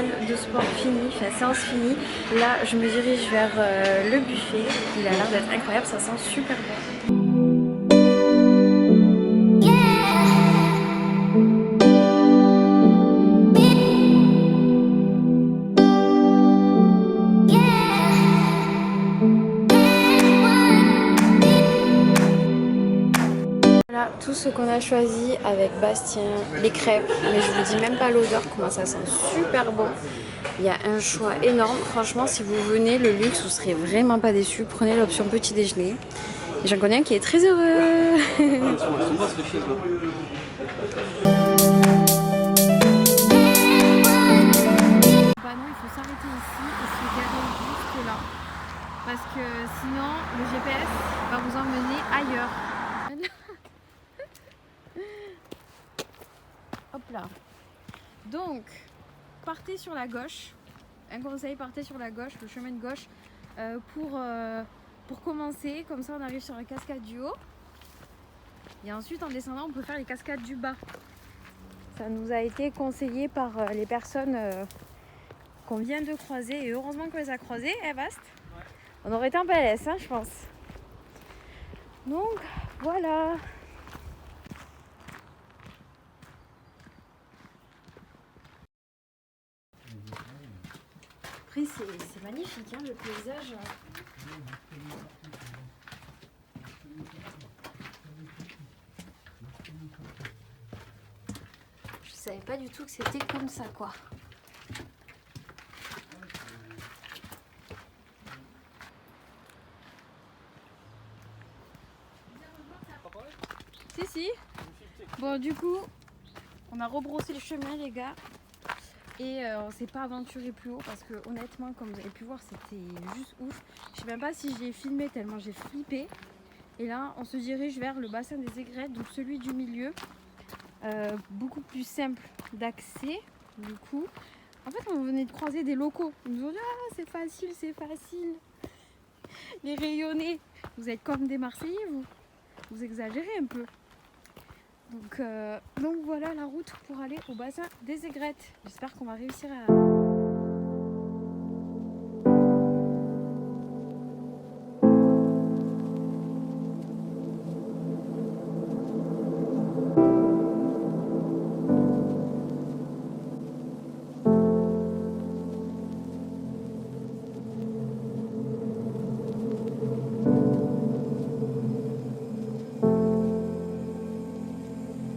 salle de sport finie, enfin séance finie. Là, je me dirige vers le buffet. Il a l'air d'être incroyable, ça sent super bon. Voilà tout ce qu'on a choisi avec Bastien, les crêpes, mais je vous dis même pas l'odeur, comment ça sent super bon. Il y a un choix énorme, franchement si vous venez, le luxe, vous serez vraiment pas déçus. Prenez l'option petit déjeuner. Et j'en connais un qui est très heureux. Bah non, il faut s'arrêter ici et se garer juste là. Parce que sinon, le GPS va vous emmener ailleurs. Hop là. Donc, partez sur la gauche. Un conseil, partez sur la gauche, le chemin de gauche, pour commencer. Comme ça, on arrive sur la cascade du haut. Et ensuite, en descendant, on peut faire les cascades du bas. Ça nous a été conseillé par les personnes qu'on vient de croiser. Et heureusement qu'on les a croisées, Bast. Ouais. On aurait été en PLS, hein, je pense. Donc, voilà. Après, c'est magnifique, hein, le paysage. Je savais pas du tout que c'était comme ça, quoi. Si. Bon, du coup, on a rebrossé le chemin, les gars. Et on s'est pas aventuré plus haut parce que honnêtement, comme vous avez pu voir, c'était juste ouf. Je sais même pas si j'ai filmé tellement j'ai flippé. Et là, on se dirige vers le bassin des aigrettes, donc celui du milieu. Beaucoup plus simple d'accès, du coup. En fait, on venait de croiser des locaux. Ils nous ont dit « Ah, c'est facile, c'est facile !» Les rayonnés. Vous êtes comme des Marseillais, vous. Vous exagérez un peu. Donc voilà la route pour aller au bassin des aigrettes. J'espère qu'on va réussir à...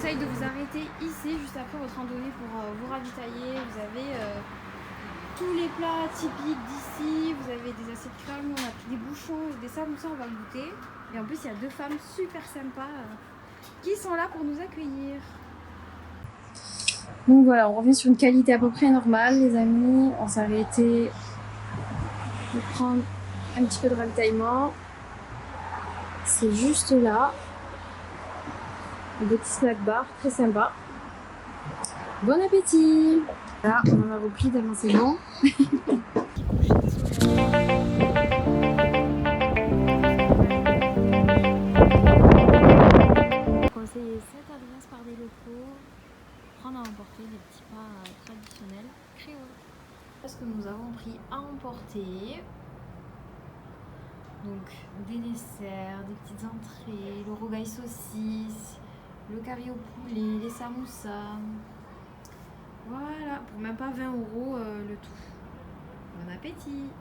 de vous arrêter ici juste après votre randonnée pour vous ravitailler. Vous avez tous les plats typiques d'ici, vous avez des assiettes crème, on a pris des bouchons, des samoussas, on va goûter. Et en plus il y a deux femmes super sympas qui sont là pour nous accueillir. Donc voilà, on revient sur une qualité à peu près normale les amis. On s'est arrêté pour prendre un petit peu de ravitaillement. C'est juste là. Des petits snack bars, très sympa. Bon appétit! Là, on en a repris tellement c'est bon. Conseiller cette adresse par des locaux, prendre à emporter des petits plats traditionnels créoles. Ce que nous avons pris à emporter, donc des desserts, des petites entrées, le rogaille saucisse, le curry au poulet, les samoussas. Voilà, pour même pas 20 € le tout. Bon appétit!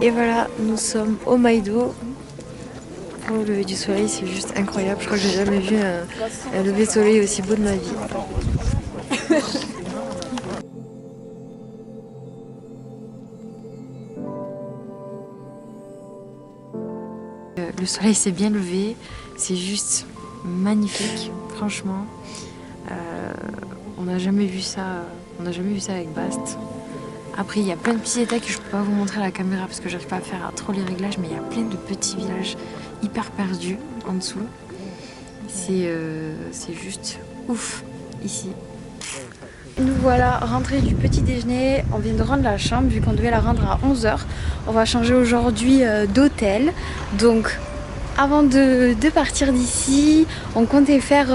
Et voilà, nous sommes au Maïdo. Pour le lever du soleil, c'est juste incroyable. Je crois que j'ai jamais vu un lever de soleil aussi beau de ma vie. Le soleil s'est bien levé, c'est juste magnifique, franchement. On n'a jamais vu ça, avec Bast. Après, il y a plein de petits détails que je peux pas vous montrer à la caméra parce que j'arrive pas à faire trop les réglages, mais il y a plein de petits villages hyper perdus en dessous. C'est juste ouf ici. Nous voilà rentrés du petit déjeuner. On vient de rendre la chambre vu qu'on devait la rendre à 11 h. On va changer aujourd'hui d'hôtel. Donc avant de partir d'ici, on comptait faire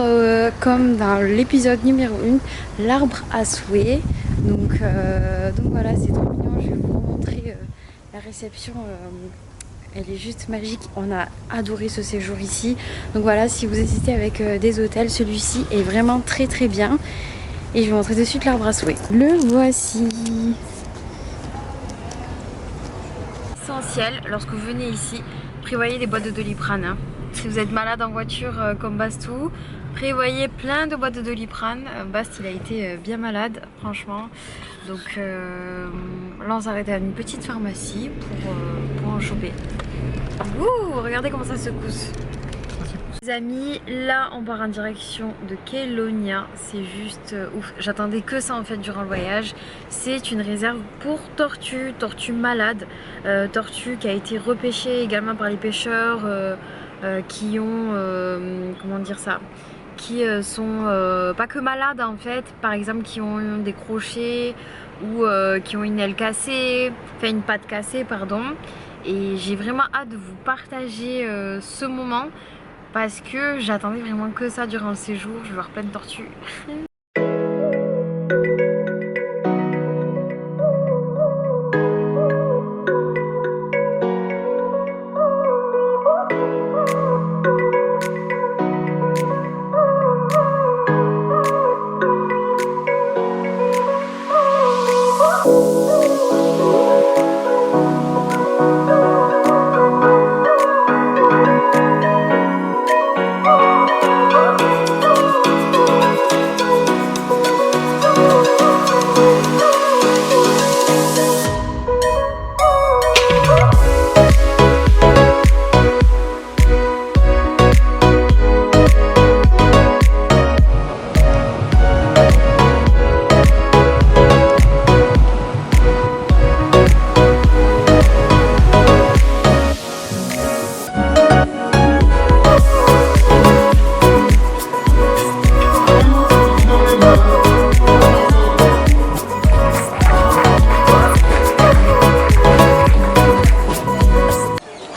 comme dans l'épisode numéro 1, l'arbre à souhait. Donc voilà, c'est trop mignon. Je vais vous montrer la réception. Elle est juste magique. On a adoré ce séjour ici. Donc voilà, si vous hésitez avec des hôtels, celui-ci est vraiment très très bien. Et je vais vous montrer de suite l'arbre à souhait. Le voici. Essentiel, lorsque vous venez ici, prévoyez des boîtes de Doliprane. Hein. Si vous êtes malade en voiture comme Bastou, prévoyez plein de boîtes de Doliprane. Bast, il a été bien malade, franchement. Donc là, on s'arrête à une petite pharmacie pour en choper. Ouh, regardez comment ça secousse. Les amis, là on part en direction de Kélonia, c'est juste ouf. J'attendais que ça en fait durant le voyage. C'est une réserve pour tortues, tortues malades, tortues qui a été repêchée également par les pêcheurs qui ont, comment dire ça, qui sont pas que malades en fait, par exemple qui ont des crochets ou qui ont une aile cassée, enfin une patte cassée pardon. Et j'ai vraiment hâte de vous partager ce moment. Parce que j'attendais vraiment que ça durant le séjour, je vais voir plein de tortues.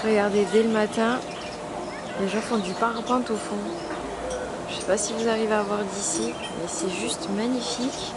Regardez, dès le matin, les gens font du parapente au fond. Je sais pas si vous arrivez à voir d'ici, mais c'est juste magnifique.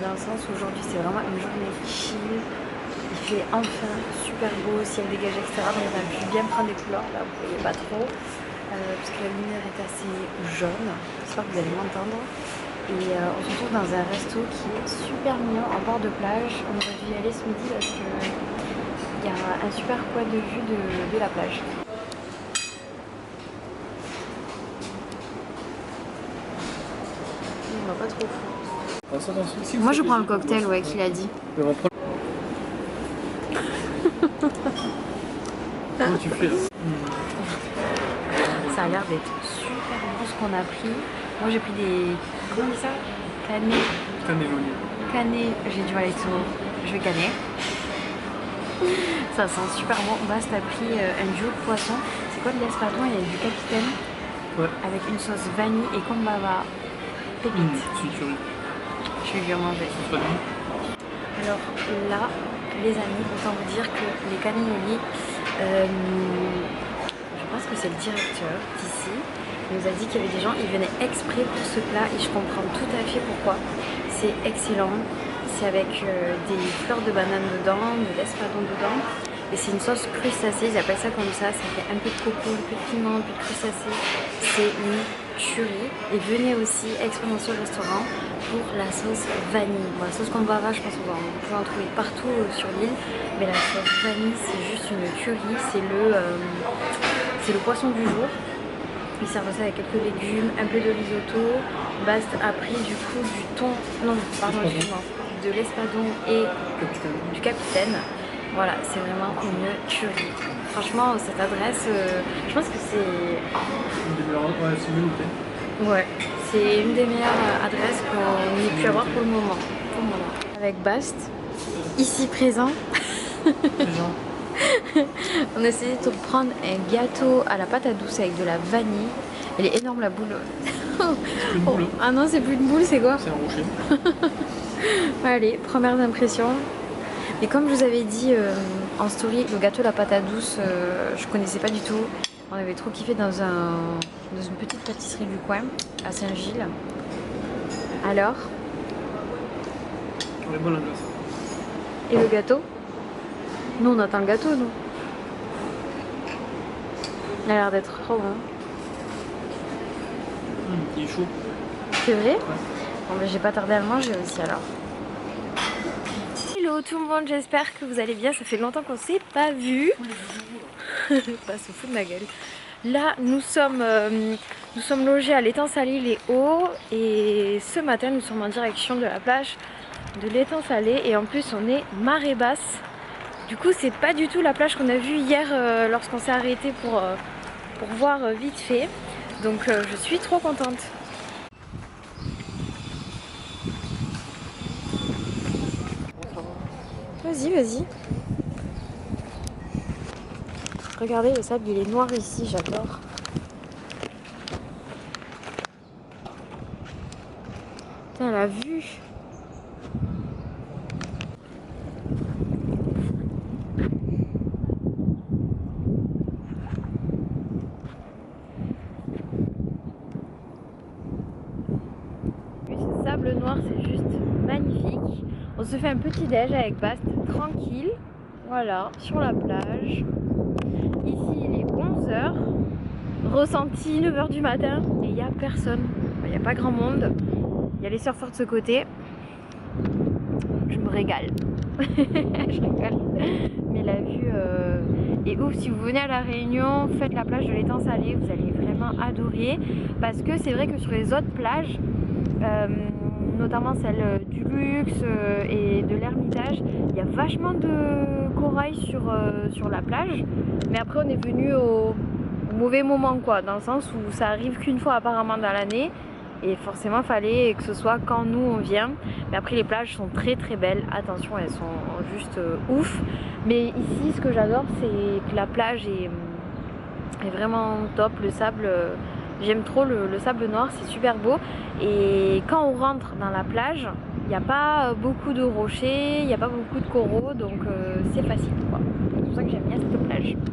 Dans le sens où aujourd'hui c'est vraiment une journée chill, il fait enfin super beau, ciel dégagé etc. Donc on a pu bien prendre des couleurs, là vous voyez pas trop, parce que la lumière est assez jaune, j'espère que vous allez m'entendre. Et on se retrouve dans un resto qui est super mignon en bord de plage. On aurait dû y aller ce midi parce qu'il y a un super point de vue de la plage. On va pas trop fou. Moi je prends le cocktail, ouais, qu'il a dit. Comment tu fais là? Ça a l'air d'être super beau ce qu'on a pris. Moi j'ai pris des... Comment on dit ça? Canet. Cannelloni. Canet, j'ai du Valetto. Je vais canner. Ça sent super bon. Bast a pris un duo de poisson. C'est quoi le espadron? Il y a du capitaine. Ouais. Avec une sauce vanille et kombava. Pépite. C'est curieux. Je vais lui en manger. Alors là, les amis, autant vous dire que les cannelloni, je pense que c'est le directeur d'ici, il nous a dit qu'il y avait des gens, ils venaient exprès pour ce plat et je comprends tout à fait pourquoi. c'est excellent. C'est avec des fleurs de banane dedans, de l'espadon dedans. Et c'est une sauce crustacée, ils appellent ça comme ça fait un peu de coco, un peu de piment, un peu de crustacé. C'est une tuerie. Et venez aussi à Exponential Restaurant pour la sauce vanille. Bon, la sauce Kambara, je pense qu'on va en trouver partout sur l'île. Mais la sauce vanille, c'est juste une tuerie. C'est le poisson du jour. Ils servent ça avec quelques légumes, un peu de risotto. Bast a pris du coup du thon, non pardon excuse-moi, de l'espadon et du capitaine. Voilà, c'est vraiment une tuerie. Franchement, cette adresse, je pense que c'est... Une des meilleures, ouais, c'est mieux noté. Ouais, c'est une des meilleures adresses qu'on ait pu avoir pour le moment. Avec Bast, ici présent. On a essayé de prendre un gâteau à la pâte à douce avec de la vanille. Elle est énorme la boule. Une boule. Ah non, c'est plus une boule, c'est quoi? C'est un rocher. Allez, premières impressions. Et comme je vous avais dit en story, le gâteau à la pâte à douce, je connaissais pas du tout. On avait trop kiffé dans une petite pâtisserie du coin, à Saint-Gilles. Alors? On est bon la glace. Et le gâteau? Nous on attend le gâteau, nous. Il a l'air d'être trop bon. Il est chaud. C'est vrai? Ouais. Bon ben j'ai pas tardé à le manger aussi alors. Hello tout le monde, j'espère que vous allez bien. Ça fait longtemps qu'on s'est pas vu. Pas se fout de ma gueule. Là nous sommes logés à l'étang salé les Hauts. Et ce matin nous sommes en direction de la plage de l'étang salé. Et en plus on est marée basse. Du coup c'est pas du tout la plage qu'on a vue hier lorsqu'on s'est arrêté pour voir vite fait. Donc je suis trop contente. Vas-y, vas-y. Regardez, le sable il est noir ici, j'adore. Putain, la vue. Ce sable noir, c'est juste magnifique. On se fait un petit déj avec Bast, tranquille. Voilà, sur la plage. Ici, il est 11h. Ressenti 9h du matin. Et il n'y a personne. Il n'y a pas grand monde. Il y a les surfeurs de ce côté. Je me régale. Je rigole. Mais la vue est ouf. Si vous venez à La Réunion, faites la plage de l'étang salé. Vous allez vraiment adorer. Parce que c'est vrai que sur les autres plages, notamment celle du Luxe et de l'Ermitage, il y a vachement de corail sur la plage. Mais après on est venu au mauvais moment quoi, dans le sens où ça arrive qu'une fois apparemment dans l'année. Et forcément il fallait que ce soit quand nous on vient. Mais après les plages sont très très belles, attention elles sont juste ouf. Mais ici ce que j'adore c'est que la plage est vraiment top, le sable... J'aime trop le sable noir, c'est super beau. Et quand on rentre dans la plage, il n'y a pas beaucoup de rochers, il n'y a pas beaucoup de coraux, donc c'est facile quoi. C'est pour ça que j'aime bien cette plage.